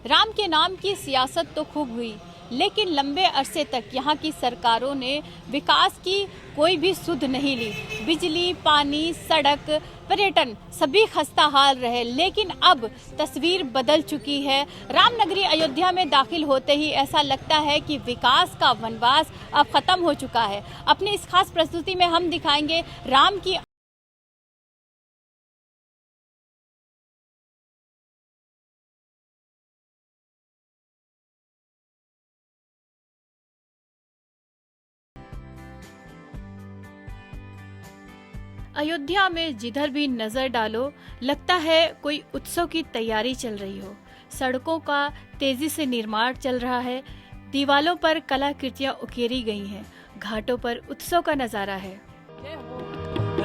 राम के नाम की सियासत तो खूब हुई, लेकिन लंबे अरसे तक यहाँ की सरकारों ने विकास की कोई भी सुध नहीं ली। बिजली, पानी, सड़क, पर्यटन सभी खस्ता हाल रहे। लेकिन अब तस्वीर बदल चुकी है। रामनगरी अयोध्या में दाखिल होते ही ऐसा लगता है कि विकास का वनवास अब खत्म हो चुका है। अपनी इस खास प्रस्तुति में हम दिखाएंगे राम की अयोध्या में जिधर भी नजर डालो लगता है कोई उत्सव की तैयारी चल रही हो। सड़कों का तेजी से निर्माण चल रहा है, दीवालों पर कलाकृतियां उकेरी गई हैं, घाटों पर उत्सव का नजारा है।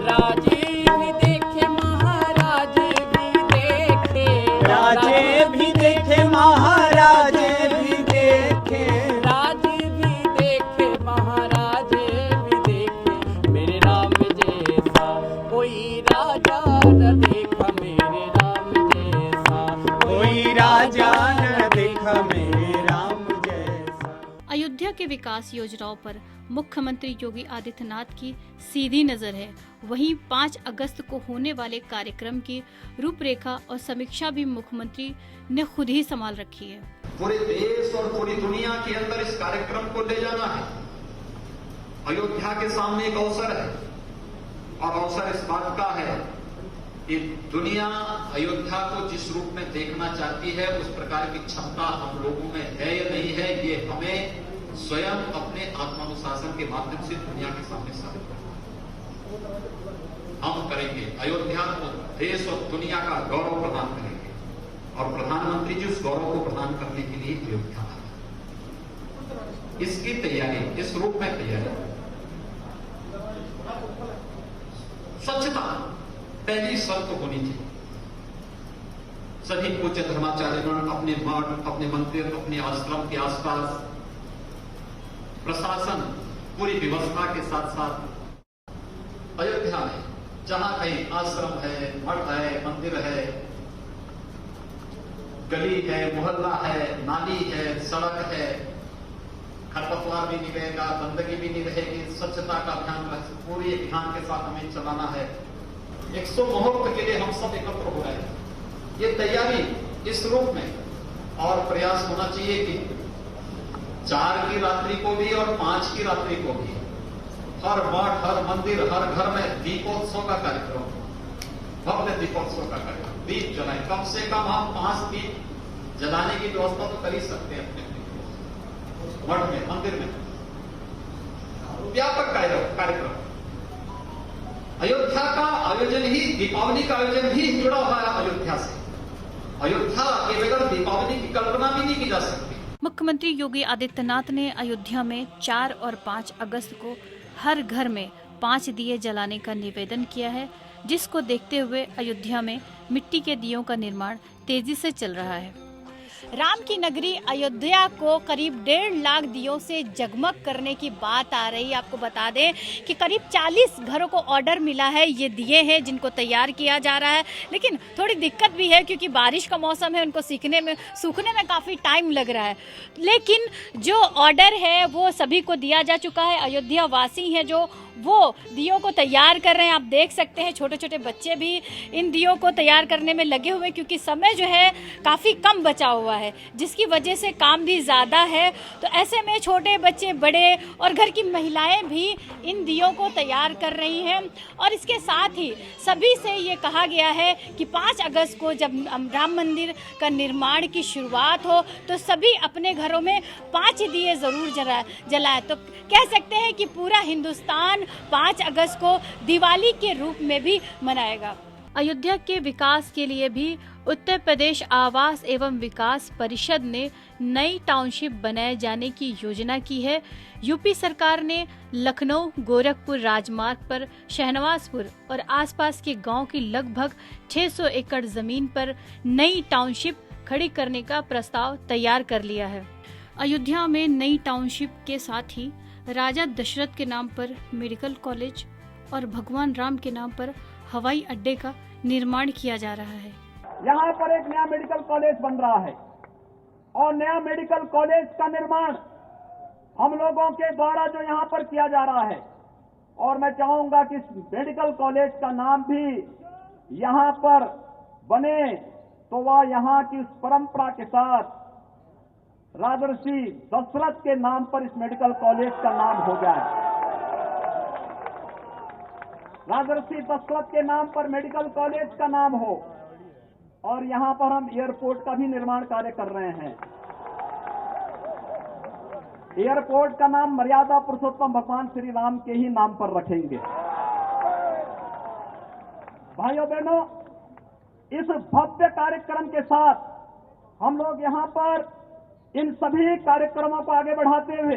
राजे भी देखे महाराज भी देखे, राजे भी देखे महाराज भी देखे, राजे भी देखे महाराज भी देखे, मेरे राम जैसा कोई राजा न देखा, मेरे राम जैसा कोई राजा न देखा मेरे राम जैसा। अयोध्या के विकास योजनाओं पर मुख्यमंत्री योगी आदित्यनाथ की सीधी नजर है। वहीं 5 अगस्त को होने वाले कार्यक्रम की रूपरेखा और समीक्षा भी मुख्यमंत्री ने खुद ही संभाल रखी है। पूरे देश और पूरी दुनिया के अंदर इस कार्यक्रम को ले जाना है। अयोध्या के सामने एक अवसर है और अवसर इस बात का है कि दुनिया अयोध्या को जिस रूप में देखना चाहती है उस प्रकार की क्षमता हम लोगों में है या नहीं है, ये हमें स्वयं अपने आत्मानुशासन के माध्यम से दुनिया के सामने साबित करना हम करेंगे। अयोध्या को देश और दुनिया का गौरव प्रदान करेंगे और प्रधानमंत्री जी उस गौरव को प्रदान करने के लिए अयोध्या आए। इसकी तैयारी, इस रूप में तैयारी, स्वच्छता पहली शर्त होनी चाहिए। सभी पूज्य धर्माचार्यगण अपने मठ, अपने मंदिर, अपने आश्रम के आसपास, प्रशासन पूरी व्यवस्था के साथ साथ अयोध्या में जहां कहीं आश्रम है, मठ है, मंदिर है, गली है, मोहल्ला है, नाली है, सड़क है, खरपतवार भी नहीं रहेगा, गंदगी भी नहीं रहेगी, स्वच्छता का अभियान पूरी ध्यान के साथ हमें चलाना है। 100 मुहूर्त के लिए हम सब एकत्र हो रहे हैं। ये तैयारी इस रूप में और प्रयास होना चाहिए कि 4 की रात्रि को भी और 5 की रात्रि को भी हर मठ, हर मंदिर, हर घर में दीपोत्सव का कार्यक्रम, भव्य दीपोत्सव का कार्यक्रम, दीप जलाएं। कम से कम हम 5 दीप जलाने की व्यवस्था तो कर ही सकते हैं अपने मठ में, मंदिर में। व्यापक कार्यक्रम। अयोध्या का आयोजन ही, दीपावली का आयोजन ही जुड़ा हुआ है अयोध्या से। अयोध्या के बगैर दीपावली की कल्पना भी नहीं की जा सकती। मुख्यमंत्री योगी आदित्यनाथ ने अयोध्या में 4 और 5 अगस्त को हर घर में 5 दिए जलाने का निवेदन किया है, जिसको देखते हुए अयोध्या में मिट्टी के दियों का निर्माण तेजी से चल रहा है। राम की नगरी अयोध्या को करीब 1.5 लाख दियों से जगमग करने की बात आ रही है। आपको बता दें कि करीब 40 घरों को ऑर्डर मिला है। ये दिए हैं जिनको तैयार किया जा रहा है, लेकिन थोड़ी दिक्कत भी है क्योंकि बारिश का मौसम है, उनको सूखने में काफ़ी टाइम लग रहा है। लेकिन जो ऑर्डर है वो सभी को दिया जा चुका है। अयोध्या वासी हैं जो वो दियों को तैयार कर रहे हैं। आप देख सकते हैं छोटे छोटे बच्चे भी इन दियों को तैयार करने में लगे हुए हैं, क्योंकि समय जो है काफ़ी कम बचा हुआ है, जिसकी वजह से काम भी ज़्यादा है। तो ऐसे में छोटे बच्चे, बड़े और घर की महिलाएं भी इन दियों को तैयार कर रही हैं। और इसके साथ ही सभी से ये कहा गया है कि 5 अगस्त को जब राम मंदिर का निर्माण की शुरुआत हो तो सभी अपने घरों में 5 दिए ज़रूर जलाएं। तो कह सकते हैं कि पूरा हिंदुस्तान 5 अगस्त को दिवाली के रूप में भी मनाएगा। अयोध्या के विकास के लिए भी उत्तर प्रदेश आवास एवं विकास परिषद ने नई टाउनशिप बनाए जाने की योजना की है। यूपी सरकार ने लखनऊ गोरखपुर राजमार्ग पर शहनवाजपुर और आसपास के गांव की लगभग 600 एकड़ जमीन पर नई टाउनशिप खड़ी करने का प्रस्ताव तैयार कर लिया है। अयोध्या में नई टाउनशिप के साथ ही राजा दशरथ के नाम पर मेडिकल कॉलेज और भगवान राम के नाम पर हवाई अड्डे का निर्माण किया जा रहा है। यहाँ पर एक नया मेडिकल कॉलेज बन रहा है और नया मेडिकल कॉलेज का निर्माण हम लोगों के द्वारा जो यहां पर किया जा रहा है, और मैं चाहूंगा कि इस मेडिकल कॉलेज का नाम भी यहां पर बने तो वह यहां की उस परंपरा के साथ राजर्षि दशरथ के नाम पर इस मेडिकल कॉलेज का नाम हो जाए। राजर्षि दशरथ के नाम पर मेडिकल कॉलेज का नाम हो, और यहां पर हम एयरपोर्ट का भी निर्माण कार्य कर रहे हैं। एयरपोर्ट का नाम मर्यादा पुरुषोत्तम भगवान श्री राम के ही नाम पर रखेंगे। भाइयों बहनों, इस भव्य कार्यक्रम के साथ हम लोग यहां पर इन सभी कार्यक्रमों को आगे बढ़ाते हुए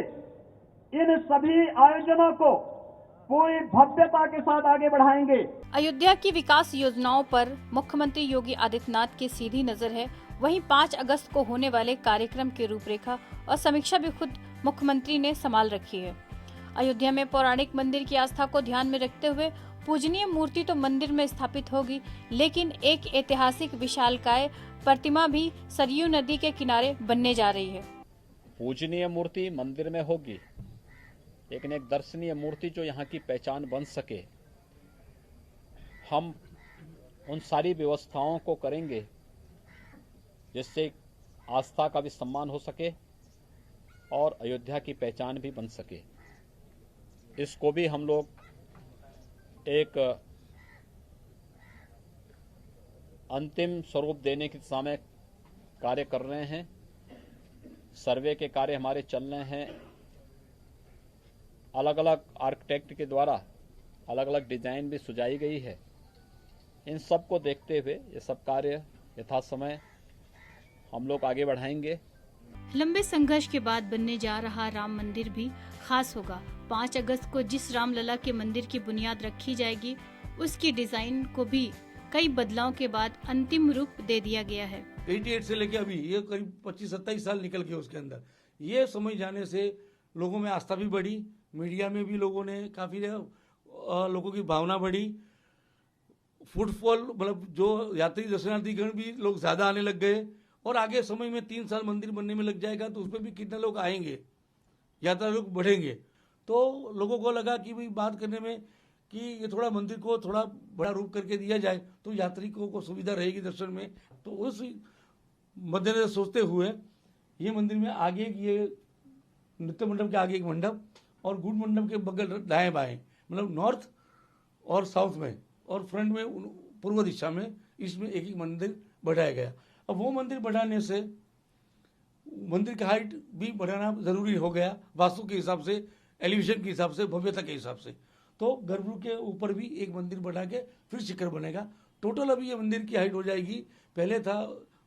इन सभी आयोजनों को पूरी भव्यता के साथ आगे बढ़ाएंगे। अयोध्या की विकास योजनाओं पर मुख्यमंत्री योगी आदित्यनाथ की सीधी नजर है। वहीं 5 अगस्त को होने वाले कार्यक्रम की रूपरेखा और समीक्षा भी खुद मुख्यमंत्री ने संभाल रखी है। अयोध्या में पौराणिक मंदिर की आस्था को ध्यान में रखते हुए पूजनीय मूर्ति तो मंदिर में स्थापित होगी, लेकिन एक ऐतिहासिक विशालकाय प्रतिमा भी सरयू नदी के किनारे बनने जा रही है। पूजनीय मूर्ति मंदिर में होगी, लेकिन एक दर्शनीय मूर्ति जो यहाँ की पहचान बन सके, हम उन सारी व्यवस्थाओं को करेंगे जिससे आस्था का भी सम्मान हो सके और अयोध्या की पहचान भी बन सके। इसको भी हम लोग एक अंतिम स्वरूप देने की दिशा में कार्य कर रहे हैं। सर्वे के कार्य हमारे चल रहे हैं। अलग अलग आर्किटेक्ट के द्वारा अलग अलग डिजाइन भी सुझाई गई है। इन सब को देखते हुए ये सब कार्य यथासमय हम लोग आगे बढ़ाएंगे। लंबे संघर्ष के बाद बनने जा रहा राम मंदिर भी खास होगा। 5 अगस्त को जिस रामलला के मंदिर की बुनियाद रखी जाएगी, उसकी डिजाइन को भी कई बदलाव के बाद अंतिम रूप दे दिया गया है। 88 से लेके अभी ये करीब 25-27 साल निकल गए उसके अंदर। ये समय जाने से लोगों में आस्था भी बढ़ी, मीडिया में भी लोगों ने काफी लोगों की भावना बढ़ी। फुटफॉल मतलब जो यात्री दर्शनार्थीगण भी लोग ज्यादा आने लग गए, और आगे समय में 3 साल मंदिर बनने में लग जाएगा तो उसमें भी कितने लोग आएंगे, यात्रा लोग बढ़ेंगे। तो लोगों को लगा कि भाई बात करने में कि ये थोड़ा मंदिर को थोड़ा बड़ा रूप करके दिया जाए तो यात्रिकों को सुविधा रहेगी दर्शन में। तो उस मद्देनजर सोचते हुए ये मंदिर में आगे ये नृत्य मंडप के आगे एक मंडप और गुड़ मंडप के बगल दाएं बाएं, मतलब नॉर्थ और साउथ में, और फ्रंट में पूर्व दिशा में, इसमें एक एक मंदिर बढ़ाया गया। अब वो मंदिर बढ़ाने से मंदिर की हाइट भी बढ़ाना जरूरी हो गया, वास्तु के हिसाब से, एलिवेशन के हिसाब से, भव्यता के हिसाब से। तो गर्भगृह के ऊपर भी एक मंदिर बढ़ा के फिर शिखर बनेगा। टोटल अभी ये मंदिर की हाइट हो जाएगी, पहले था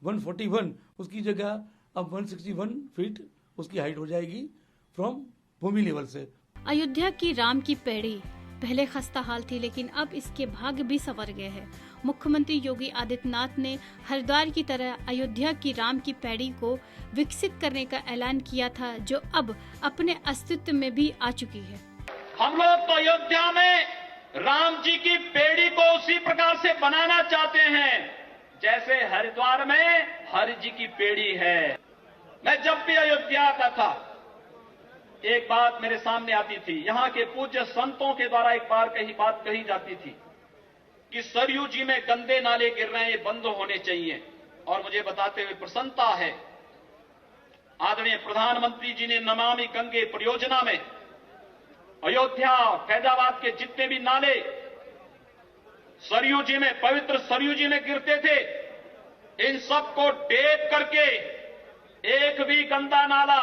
141, उसकी जगह अब 161 फीट उसकी हाइट हो जाएगी फ्रॉम भूमि लेवल से। अयोध्या की राम की पैड़ी पहले खस्ता हाल थी, लेकिन अब इसके भाग्य भी संवर गए हैं। मुख्यमंत्री योगी आदित्यनाथ ने हरिद्वार की तरह अयोध्या की राम की पैड़ी को विकसित करने का ऐलान किया था, जो अब अपने अस्तित्व में भी आ चुकी है। हम लोग तो अयोध्या में राम जी की पैड़ी को उसी प्रकार से बनाना चाहते हैं जैसे हरिद्वार में हरि जी की पैड़ी है। मैं जब भी अयोध्या आता था, एक बात मेरे सामने आती थी। यहाँ के पूज्य संतों के द्वारा एक बार बात कही जाती थी कि सरयू जी में गंदे नाले गिर रहे हैं, ये बंद होने चाहिए। और मुझे बताते हुए प्रसन्नता है, आदरणीय प्रधानमंत्री जी ने नमामि गंगे परियोजना में अयोध्या फैजाबाद के जितने भी नाले सरयू जी में, पवित्र सरयू जी में गिरते थे, इन सबको डेप करके एक भी गंदा नाला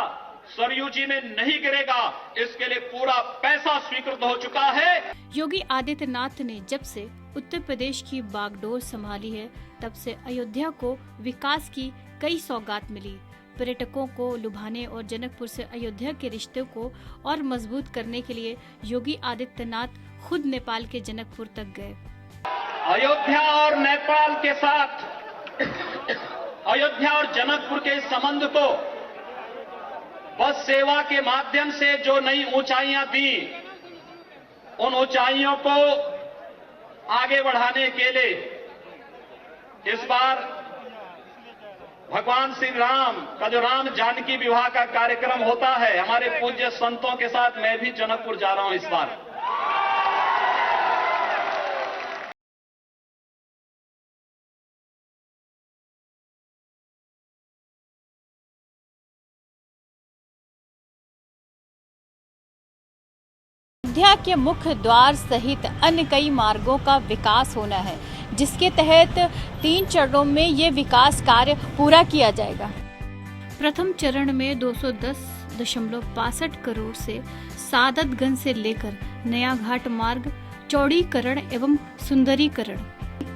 सरयू जी में नहीं गिरेगा, इसके लिए पूरा पैसा स्वीकृत हो चुका है। योगी आदित्यनाथ ने जब से उत्तर प्रदेश की बागडोर संभाली है, तब से अयोध्या को विकास की कई सौगात मिली। पर्यटकों को लुभाने और जनकपुर से अयोध्या के रिश्ते को और मजबूत करने के लिए योगी आदित्यनाथ खुद नेपाल के जनकपुर तक गए। अयोध्या और नेपाल के साथ अयोध्या और जनकपुर के संबंध को बस सेवा के माध्यम से जो नई ऊंचाइयां दी, उन ऊंचाइयों को आगे बढ़ाने के लिए इस बार भगवान श्री राम का जो राम जानकी विवाह का कार्यक्रम होता है, हमारे पूज्य संतों के साथ मैं भी जनकपुर जा रहा हूं इस बार। अयोध्या के मुख्य द्वार सहित अन्य कई मार्गों का विकास होना है, जिसके तहत 3 चरणों में ये विकास कार्य पूरा किया जाएगा। प्रथम चरण में 210.65 करोड़ से सादतगंज से लेकर नया घाट मार्ग चौड़ीकरण एवं सुंदरीकरण,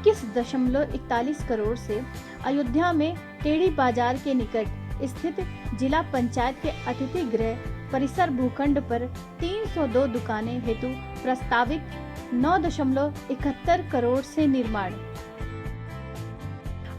21.41 करोड़ से अयोध्या में टेढ़ी बाजार के निकट स्थित जिला पंचायत के अतिथि गृह परिसर भूखंड पर 302 दुकानें हेतु प्रस्तावित 9.71 करोड़ से निर्माण।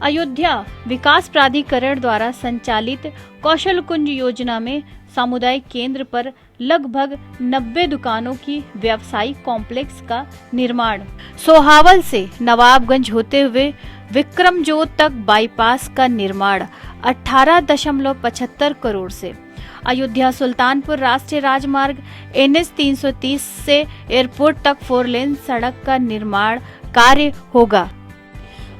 अयोध्या विकास प्राधिकरण द्वारा संचालित कौशल कुंज योजना में सामुदायिक केंद्र पर लगभग 90 दुकानों की व्यावसायिक कॉम्प्लेक्स का निर्माण। सोहावल से नवाबगंज होते हुए विक्रमजोत तक बाईपास का निर्माण 18.75 करोड़ से। अयोध्या सुल्तानपुर राष्ट्रीय राजमार्ग NH 330 से एयरपोर्ट तक 4 लेन सड़क का निर्माण कार्य होगा।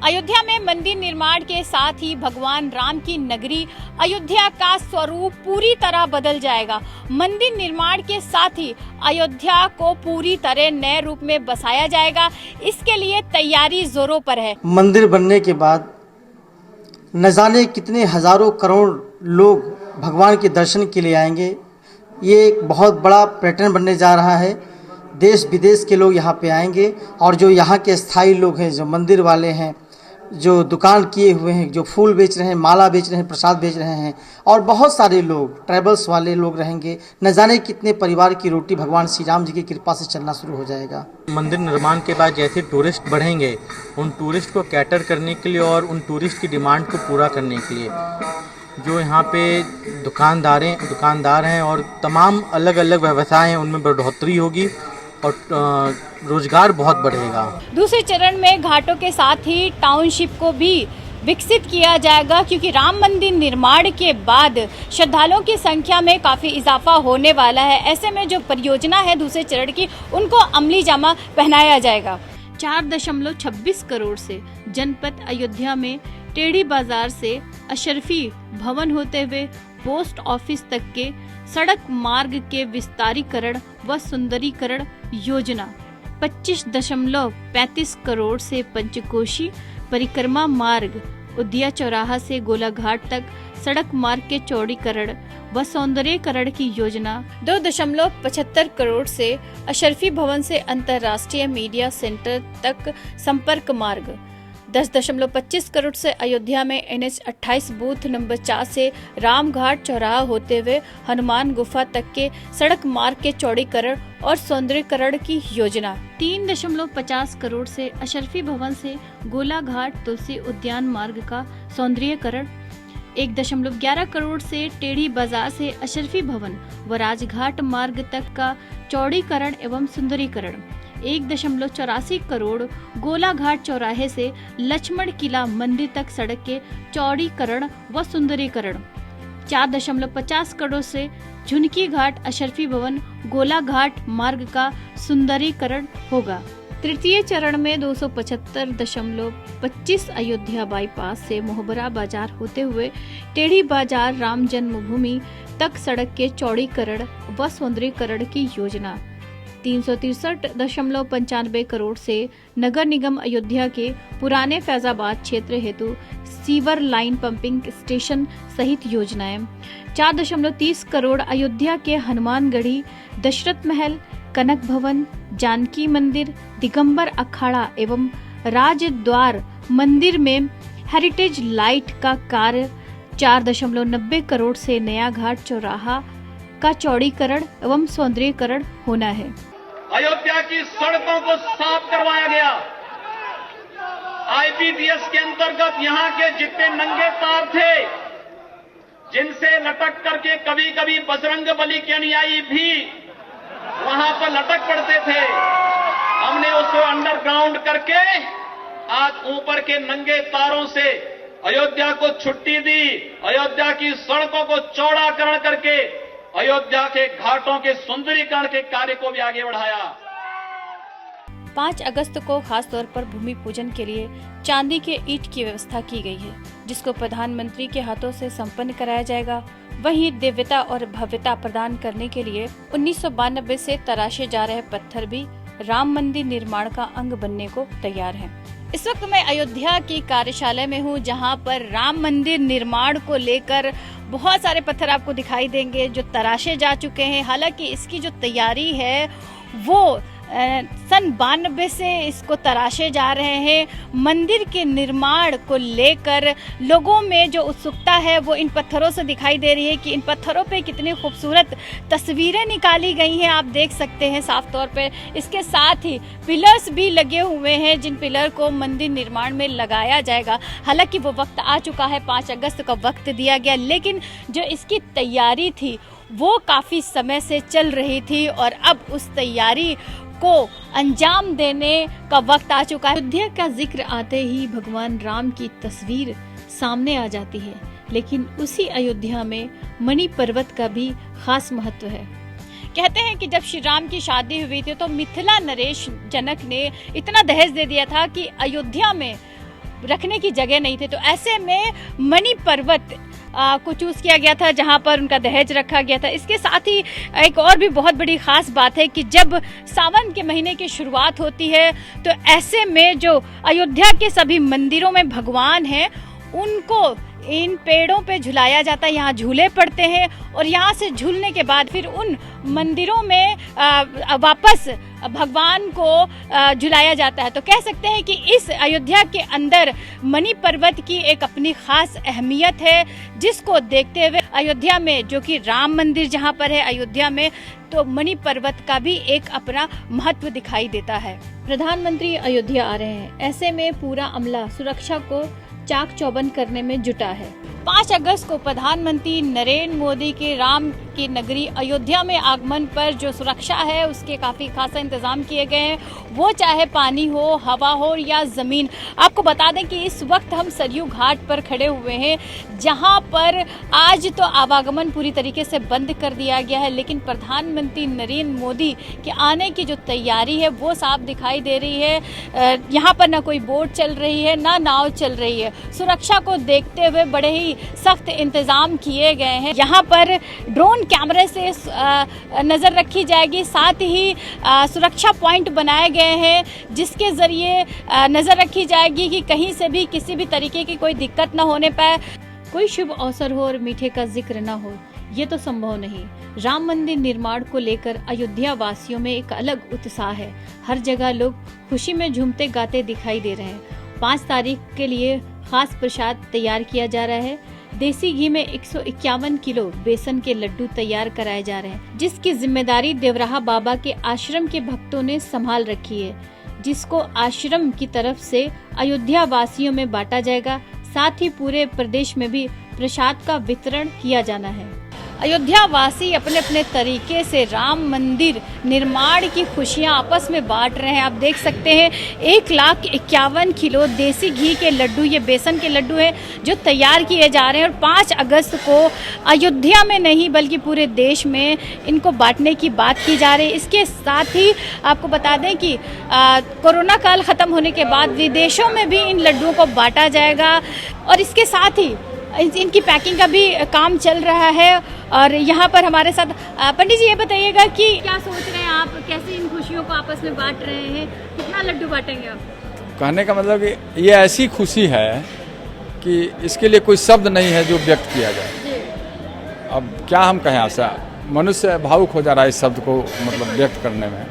अयोध्या में मंदिर निर्माण के साथ ही भगवान राम की नगरी अयोध्या का स्वरूप पूरी तरह बदल जाएगा। मंदिर निर्माण के साथ ही अयोध्या को पूरी तरह नए रूप में बसाया जाएगा। इसके लिए तैयारी जोरों पर है। मंदिर बनने के बाद न जाने कितने हजारों करोड़ लोग भगवान के दर्शन के लिए आएंगे। ये एक बहुत बड़ा पैटर्न बनने जा रहा है। देश विदेश के लोग यहाँ पे आएंगे और जो यहाँ के स्थायी लोग हैं, जो मंदिर वाले हैं, जो दुकान किए हुए हैं, जो फूल बेच रहे हैं, माला बेच रहे हैं, प्रसाद बेच रहे हैं, और बहुत सारे लोग ट्रैवल्स वाले लोग रहेंगे। न जाने कितने परिवार की रोटी भगवान श्री राम जी की कृपा से चलना शुरू हो जाएगा। मंदिर निर्माण के बाद जैसे टूरिस्ट बढ़ेंगे, उन टूरिस्ट को कैटर करने के लिए और उन टूरिस्ट की डिमांड को पूरा करने के लिए जो यहाँ पे दुकानदार हैं और तमाम अलग अलग व्यवसाय हैं, उनमें बढ़ोतरी होगी और रोजगार बहुत बढ़ेगा। दूसरे चरण में घाटों के साथ ही टाउनशिप को भी विकसित किया जाएगा, क्योंकि राम मंदिर निर्माण के बाद श्रद्धालुओं की संख्या में काफी इजाफा होने वाला है। ऐसे में जो परियोजना है दूसरे चरण की, उनको अमली जामा पहनाया जाएगा। 4.26 करोड़ से जनपद अयोध्या में टेढ़ी बाजार से अशरफी भवन होते हुए पोस्ट ऑफिस तक के सड़क मार्ग के विस्तारीकरण व सुंदरीकरण योजना। 25.35 करोड़ से पंचकोशी परिक्रमा मार्ग उदिया चौराहा से गोलाघाट तक सड़क मार्ग के चौड़ीकरण व सौंदर्यीकरण की योजना। 2.75 करोड़ से अशरफी भवन से अंतर्राष्ट्रीय मीडिया सेंटर तक संपर्क मार्ग। 10.25 करोड़ से अयोध्या में NH 28 बूथ नंबर 4 से रामघाट चौराहा होते हुए हनुमान गुफा तक के सड़क मार्ग के चौड़ीकरण और सौंदर्यीकरण की योजना। 3.50 करोड़ से अशरफी भवन से गोलाघाट तुलसी उद्यान मार्ग का सौंदर्यीकरण। 1.11 करोड़ से टेढ़ी बाजार से अशरफी भवन व राजघाट मार्ग तक का चौड़ीकरण एवं सुंदरीकरण। 1.84 करोड़ गोलाघाट चौराहे से लक्ष्मण किला मंदिर तक सड़क के चौड़ीकरण व सुंदरीकरण। 4.50 करोड़ से झुनकी घाट अशरफी भवन गोलाघाट मार्ग का सुंदरीकरण होगा। तृतीय चरण में 275.25 अयोध्या बाईपास से मोहबरा बाजार होते हुए टेढ़ी बाजार राम जन्मभूमि तक सड़क के चौड़ीकरण व सौंदर्यीकरण की योजना। 363.95 करोड़ से नगर निगम अयोध्या के पुराने फैजाबाद क्षेत्र हेतु सीवर लाइन पंपिंग स्टेशन सहित योजनाएं। 4.30 करोड़ अयोध्या के हनुमानगढ़ी, दशरथ महल, कनक भवन, जानकी मंदिर, दिगंबर अखाड़ा एवं राजद्वार मंदिर में हेरिटेज लाइट का कार्य। 4.90 करोड़ से नया घाट चौराहा का चौड़ीकरण एवं सौंदर्यीकरण होना है। अयोध्या की सड़कों को साफ करवाया गया। IPDS के अंतर्गत यहाँ के जितने नंगे तार थे, जिनसे लटक करके कभी कभी बजरंग बली के अनुयायी भी वहां पर लटक पड़ते थे, हमने उसको अंडरग्राउंड करके आज ऊपर के नंगे तारों से अयोध्या को छुट्टी दी, अयोध्या की सड़कों को चौड़ाकरण करके अयोध्या के घाटों के सुंदरीकरण के कार्य को भी आगे बढ़ाया। 5 अगस्त को खास तौर पर भूमि पूजन के लिए चांदी के ईंट की व्यवस्था की गई है, जिसको प्रधानमंत्री के हाथों से संपन्न कराया जाएगा। वहीं दिव्यता और भव्यता प्रदान करने के लिए 1992 से तराशे जा रहे पत्थर भी राम मंदिर निर्माण का अंग बनने को तैयार हैं। इस वक्त मैं अयोध्या की कार्यशाला में हूँ, जहाँ पर राम मंदिर निर्माण को लेकर बहुत सारे पत्थर आपको दिखाई देंगे जो तराशे जा चुके हैं। हालांकि इसकी जो तैयारी है वो सन 92 से इसको तराशे जा रहे हैं। मंदिर के निर्माण को लेकर लोगों में जो उत्सुकता है वो इन पत्थरों से दिखाई दे रही है कि इन पत्थरों पे कितनी खूबसूरत तस्वीरें निकाली गई हैं, आप देख सकते हैं साफ तौर पे। इसके साथ ही पिलर्स भी लगे हुए हैं, जिन पिलर को मंदिर निर्माण में लगाया जाएगा। हालांकि वो वक्त आ चुका है, 5 अगस्त का वक्त दिया गया, लेकिन जो इसकी तैयारी थी वो काफ़ी समय से चल रही थी और अब उस तैयारी को अंजाम देने का वक्त आ चुका है। अयोध्या का जिक्र आते ही भगवान राम की तस्वीर सामने आ जाती है, लेकिन उसी अयोध्या में मणि पर्वत का भी खास महत्व है। कहते हैं कि जब श्री राम की शादी हुई थी तो मिथिला नरेश जनक ने इतना दहेज दे दिया था कि अयोध्या में रखने की जगह नहीं थी, तो ऐसे में मणि पर्वत को चूज किया गया था जहां पर उनका दहेज रखा गया था। इसके साथ ही एक और भी बहुत बड़ी खास बात है कि जब सावन के महीने की शुरुआत होती है तो ऐसे में जो अयोध्या के सभी मंदिरों में भगवान हैं उनको इन पेड़ों पे झुलाया जाता है। यहाँ झूले पड़ते हैं और यहाँ से झूलने के बाद फिर उन मंदिरों में वापस भगवान को झुलाया जाता है। तो कह सकते हैं कि इस अयोध्या के अंदर मणि पर्वत की एक अपनी खास अहमियत है, जिसको देखते हुए अयोध्या में, जो कि राम मंदिर जहाँ पर है अयोध्या में, तो मणि पर्वत का भी एक अपना महत्व दिखाई देता है। प्रधानमंत्री अयोध्या आ रहे हैं, ऐसे में पूरा अमला सुरक्षा को चाक चौबंद करने में जुटा है। 5 अगस्त को प्रधानमंत्री नरेंद्र मोदी के राम की नगरी अयोध्या में आगमन पर जो सुरक्षा है उसके काफ़ी खासा इंतजाम किए गए हैं, वो चाहे पानी हो, हवा हो या ज़मीन। आपको बता दें कि इस वक्त हम सरयू घाट पर खड़े हुए हैं, जहां पर आज तो आवागमन पूरी तरीके से बंद कर दिया गया है, लेकिन प्रधानमंत्री नरेंद्र मोदी के आने की जो तैयारी है वो साफ दिखाई दे रही है। यहाँ पर ना कोई बोट चल रही है, ना नाव चल रही है। सुरक्षा को देखते हुए बड़े ही सख्त इंतजाम किए गए हैं। यहाँ पर ड्रोन कैमरे से नज़र रखी जाएगी, साथ ही सुरक्षा पॉइंट बनाए गए हैं जिसके ज़रिए नज़र रखी जाएगी कि कहीं से भी किसी भी तरीके की कोई दिक्कत ना होने पाए। कोई शुभ अवसर हो और मीठे का जिक्र ना हो, ये तो संभव नहीं। राम मंदिर निर्माण को लेकर अयोध्या वासियों में एक अलग उत्साह है। हर जगह लोग खुशी में झूमते गाते दिखाई दे रहे हैं। 5 तारीख के लिए खास प्रसाद तैयार किया जा रहा है। देसी घी में 151 किलो बेसन के लड्डू तैयार कराए जा रहे हैं, जिसकी जिम्मेदारी देवराहा बाबा के आश्रम के भक्तों ने संभाल रखी है, जिसको आश्रम की तरफ से अयोध्या वासियों में बांटा जाएगा। साथ ही पूरे प्रदेश में भी प्रसाद का वितरण किया जाना है। अयोध्या वासी अपने अपने तरीके से राम मंदिर निर्माण की खुशियां आपस में बांट रहे हैं। आप देख सकते हैं 1,51 किलो देसी घी के लड्डू, ये बेसन के लड्डू हैं जो तैयार किए जा रहे हैं और 5 अगस्त को अयोध्या में नहीं बल्कि पूरे देश में इनको बांटने की बात की जा रही है। इसके साथ ही आपको बता दें कि कोरोना काल खत्म होने के बाद विदेशों में भी इन लड्डुओं को बांटा जाएगा और इसके साथ ही इनकी पैकिंग का भी काम चल रहा है। और यहाँ पर हमारे साथ पंडित जी, ये बताइएगा कि क्या सोच रहे हैं आप, कैसे इन खुशियों को आपस में बांट रहे हैं, कितना लड्डू बांटेंगे आप? कहने का मतलब कि ये ऐसी खुशी है कि इसके लिए कोई शब्द नहीं है जो व्यक्त किया जाए। अब क्या हम कहें, ऐसा मनुष्य भावुक हो जा रहा है इस शब्द को मतलब व्यक्त करने में।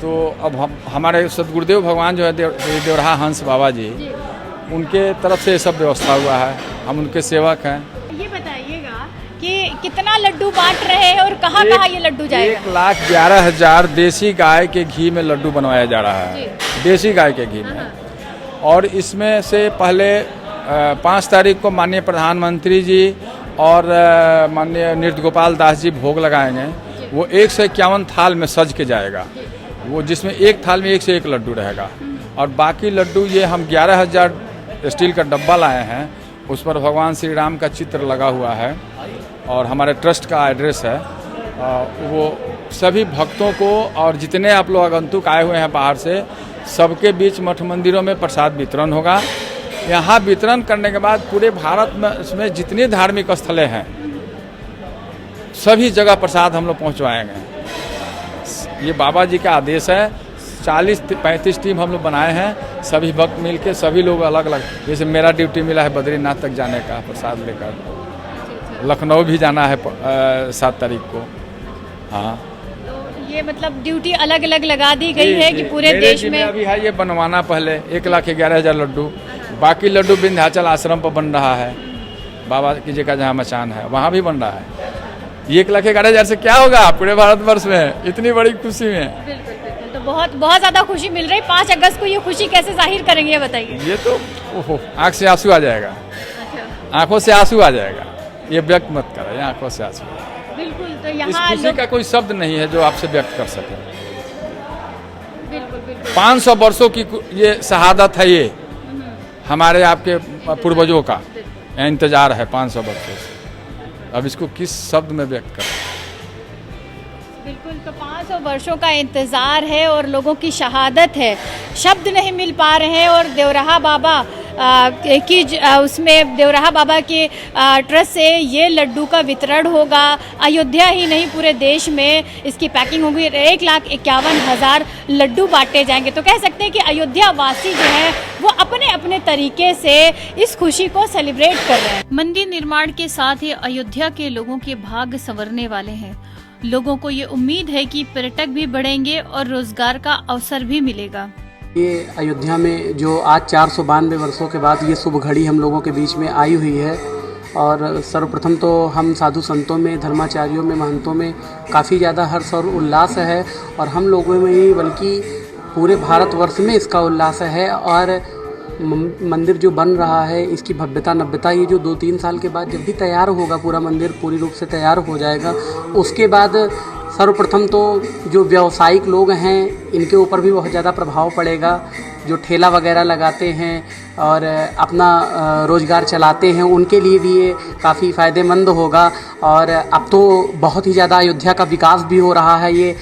तो अब हमारे सदगुरुदेव भगवान जो है देवराहा हंस बाबा जी, उनके तरफ से ये सब व्यवस्था हुआ है, हम उनके सेवक हैं। ये बताइएगा कि कितना लड्डू बांट रहे हैं और कहाँ कहाँ ये लड्डू जाएगा? 1,11,000 देसी गाय के घी में लड्डू बनवाया जा रहा है, देसी गाय के घी में। और इसमें से पहले 5 तारीख को माननीय प्रधानमंत्री जी और माननीय नृत्य गोपाल दास जी भोग लगाएंगे। वो 151 थाल में सज के जाएगा, वो जिसमें एक थाल में 1 से 1 लड्डू रहेगा। और बाकी लड्डू ये हम 11,000 स्टील का डब्बा लाए हैं, उस पर भगवान श्री राम का चित्र लगा हुआ है और हमारे ट्रस्ट का एड्रेस है। वो सभी भक्तों को और जितने आप लोग आगंतुक आए हुए हैं बाहर से, सबके बीच मठ मंदिरों में प्रसाद वितरण होगा। यहाँ वितरण करने के बाद पूरे भारत में इसमें जितनी धार्मिक स्थलें हैं सभी जगह प्रसाद हम लोग पहुँचवाएंगे। ये बाबा जी का आदेश है। 40-35 टीम हम लोग बनाए हैं, सभी भक्त मिल के सभी लोग अलग अलग, जैसे मेरा ड्यूटी मिला है बद्रीनाथ तक जाने का प्रसाद लेकर, लखनऊ भी जाना है 7 तारीख को। हाँ, तो ये मतलब ड्यूटी अलग अलग लगा दी गई है कि पूरे देश में अभी है ये बनवाना। पहले 1,11,000 लड्डू, बाकी लड्डू विंध्याचल आश्रम पर बन रहा है, बाबा की जगह जहाँ मचान है वहाँ भी बन रहा है। 1,11,000 से क्या होगा पूरे भारतवर्ष में, इतनी बड़ी खुशी में। बिल्कुल बिल्कुल, तो बहुत बहुत ज़्यादा खुशी मिल रही। 5 अगस्त को ये खुशी कैसे जाहिर करेंगे ये बताइए। ये तो ओहो, आँख से आंसू आ जाएगा। अच्छा। आँखों से आंसू आ जाएगा, ये व्यक्त मत करो, ये आँखों से आंसू। बिल्कुल, तो इस यहाँ खुशी का कोई शब्द नहीं है जो आपसे व्यक्त कर सके। बिल्कुल बिल्कुल 500 वर्षों की ये शहादत है, ये हमारे आपके पूर्वजों का इंतजार है 500 वर्षों से। अब इसको किस शब्द में व्यक्त करें। बिल्कुल, तो 500 वर्षों का इंतज़ार है और लोगों की शहादत है, शब्द नहीं मिल पा रहे हैं। और देवराहा बाबा उसमें देवराहा बाबा के ट्रस्ट से ये लड्डू का वितरण होगा। अयोध्या ही नहीं पूरे देश में इसकी पैकिंग होगी। 1,51,000 लड्डू बांटे जाएंगे। तो कह सकते हैं कि अयोध्या वासी जो है वो अपने अपने तरीके से इस खुशी को सेलिब्रेट कर रहे हैं। मंदिर निर्माण के साथ ही अयोध्या के लोगों के भाग्य संवरने वाले हैं। लोगों को ये उम्मीद है कि पर्यटक भी बढ़ेंगे और रोजगार का अवसर भी मिलेगा। ये अयोध्या में जो आज 492 वर्षों के बाद ये शुभ घड़ी हम लोगों के बीच में आई हुई है। और सर्वप्रथम तो हम साधु संतों में, धर्माचार्यों में, महंतों में काफ़ी ज़्यादा हर्ष और उल्लास है, और हम लोगों में ही बल्कि पूरे भारतवर्ष में इसका उल्लास है। और मंदिर जो बन रहा है इसकी भव्यता नव्यता, ये जो 2-3 साल के बाद जब भी तैयार होगा, पूरा मंदिर पूरी रूप से तैयार हो जाएगा, उसके बाद सर्वप्रथम तो जो व्यावसायिक लोग हैं इनके ऊपर भी बहुत ज़्यादा प्रभाव पड़ेगा। जो ठेला वगैरह लगाते हैं और अपना रोज़गार चलाते हैं उनके लिए भी ये काफ़ी फ़ायदेमंद होगा। और अब तो बहुत ही ज़्यादा अयोध्या का विकास भी हो रहा है। ये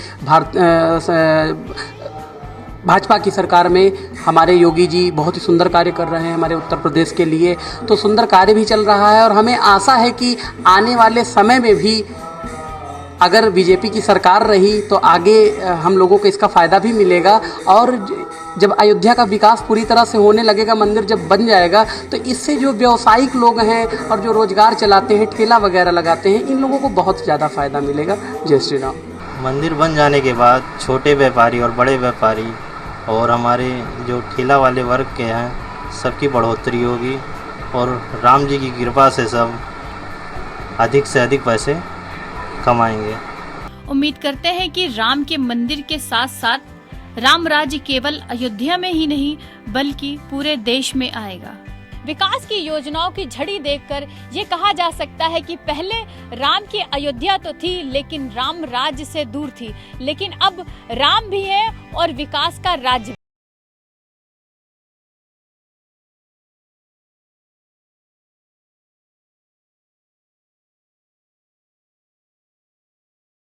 भाजपा की सरकार में हमारे योगी जी बहुत ही सुंदर कार्य कर रहे हैं हमारे उत्तर प्रदेश के लिए, तो सुंदर कार्य भी चल रहा है। और हमें आशा है कि आने वाले समय में भी अगर बीजेपी की सरकार रही तो आगे हम लोगों को इसका फ़ायदा भी मिलेगा। और जब अयोध्या का विकास पूरी तरह से होने लगेगा, मंदिर जब बन जाएगा, तो इससे जो व्यावसायिक लोग हैं और जो रोज़गार चलाते हैं, ठेला वगैरह लगाते हैं, इन लोगों को बहुत ज़्यादा फ़ायदा मिलेगा। जय श्री राम। मंदिर बन जाने के बाद छोटे व्यापारी और बड़े व्यापारी और हमारे जो ठेला वाले वर्ग के हैं सबकी बढ़ोतरी होगी, और राम जी की कृपा से सब अधिक से अधिक पैसे कमाएंगे। उम्मीद करते हैं कि राम के मंदिर के साथ साथ राम राज्य केवल अयोध्या में ही नहीं बल्कि पूरे देश में आएगा। विकास की योजनाओं की झड़ी देखकर ये कहा जा सकता है कि पहले राम की अयोध्या तो थी लेकिन राम राज्य से दूर थी, लेकिन अब राम भी है और विकास का राज्य